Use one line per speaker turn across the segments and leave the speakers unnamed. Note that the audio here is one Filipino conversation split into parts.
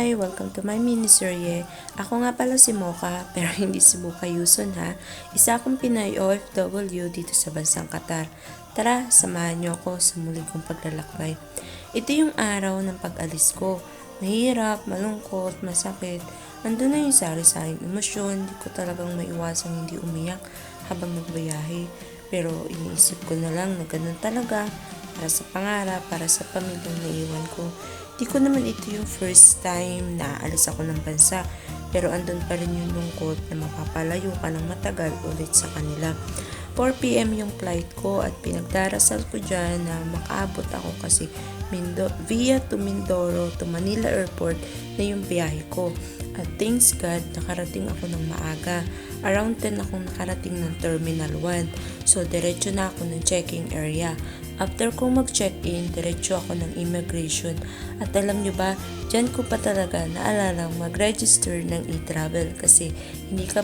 Hi! Welcome to my miniserye. Ako nga pala si Mocha, pero hindi si Mocha Yuson ha. Isa akong Pinay OFW dito sa bansang Qatar. Tara, samahan niyo ako sa muli kong paglalakbay. Ito yung araw ng pag-alis ko. Mahirap, malungkot, masakit. Andun na yung sari-saring emosyon. Hindi ko talagang maiwasang hindi umiyak habang nagbayahe. Pero iniisip ko na lang na ganun talaga. Para sa pangarap, para sa pamilyang naiwan ko. Di ko naman ito yung first time na alis ako ng bansa, pero andun pa rin yung lungkot na mapapalayo ka ng matagal ulit sa kanila. 4 p.m. yung flight ko at pinagdarasal ko dyan na makaabot ako kasi via to Mindoro to Manila Airport na yung biyahe ko. At thanks God, nakarating ako ng maaga. Around 10 akong nakarating ng Terminal 1. So, diretso na ako ng checking area. After kong mag-check-in, diretso ako ng immigration. At alam nyo ba, dyan ko pa talaga naalalang mag-register ng e-travel kasi hindi ka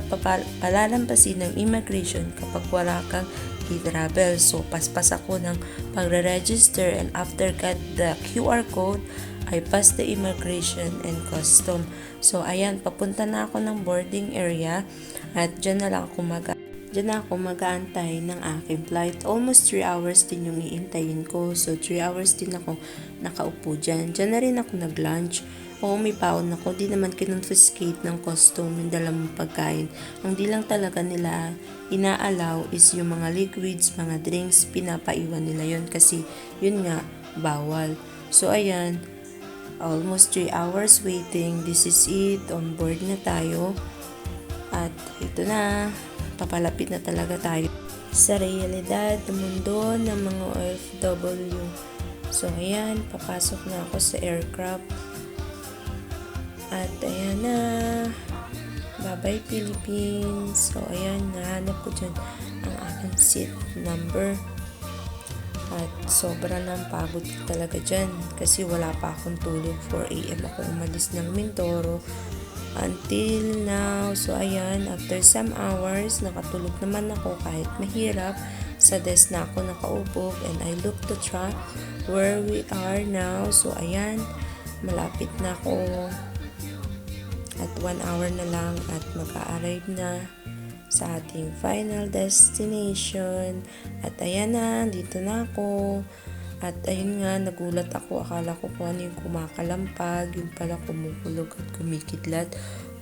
palalampasin ng immigration kapag wala kang e-travel. So, paspas ako ng pagre-register and after got the QR code, I passed the immigration and custom. So, ayan, papunta na ako ng boarding area at dyan na ako mag-aantay ng aking flight. Almost 3 hours din yung iintayin ko. So, 3 hours din ako nakaupo dyan. Dyan na rin ako nag-lunch. Oo, may baon ako. Di naman kinonfiscate ng custom yung dalang pagkain. Ang di lang talaga nila inaalaw is yung mga liquids, mga drinks, pinapaiwan nila yon kasi yun nga, bawal. So, ayan, almost 3 hours waiting. This is it. On board na tayo. At ito na, papalapit na talaga tayo sa realidad ng mundo ng mga OFW. So, ayan, papasok na ako sa aircraft. At ayan na, bye-bye Philippines. So, ayan, nahanap ko dyan ang aking seat number. At sobra ng pagod ko talaga dyan kasi wala pa akong tulog. 4 a.m. ako umalis ng Mindoro until now. So ayan, after some hours nakatulog naman ako kahit mahirap. Sa desk na ako nakaupo and I look the track where we are now. So ayan, malapit na ako at 1 hour na lang at mag-a-arrive na sa ating final destination. At ayan na, dito na ako. At ayun nga, nagulat ako. Akala ko kung ano yung kumakalampag. Yung pala kumukulog at kumikidlat.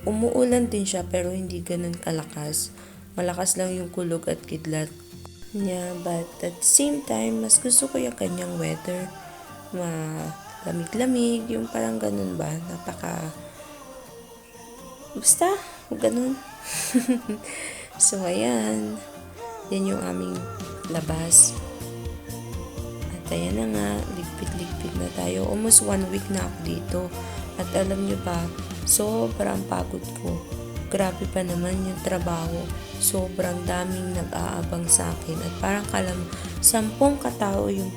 Umuulan din siya pero hindi ganun kalakas. Malakas lang yung kulog at kidlat niya. But at the same time, mas gusto ko yung kanyang weather. Malamig-lamig. Yung parang ganun ba? Basta, ganun. So, ayan. Yan yung aming labas. Ayan na nga, ligpit-ligpit na tayo. Almost 1 week na ako dito. At alam nyo ba, sobrang pagod ko. Grabe pa naman yung trabaho. Sobrang daming nag-aabang sa akin. At parang kala mo, 10 katao yung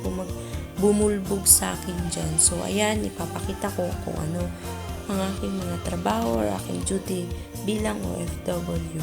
bumulbog sa akin dyan. So ayan, ipapakita ko kung ano ang aking mga trabaho or aking duty bilang OFW.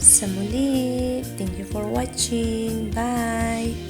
sa muli. Thank you for watching. Bye!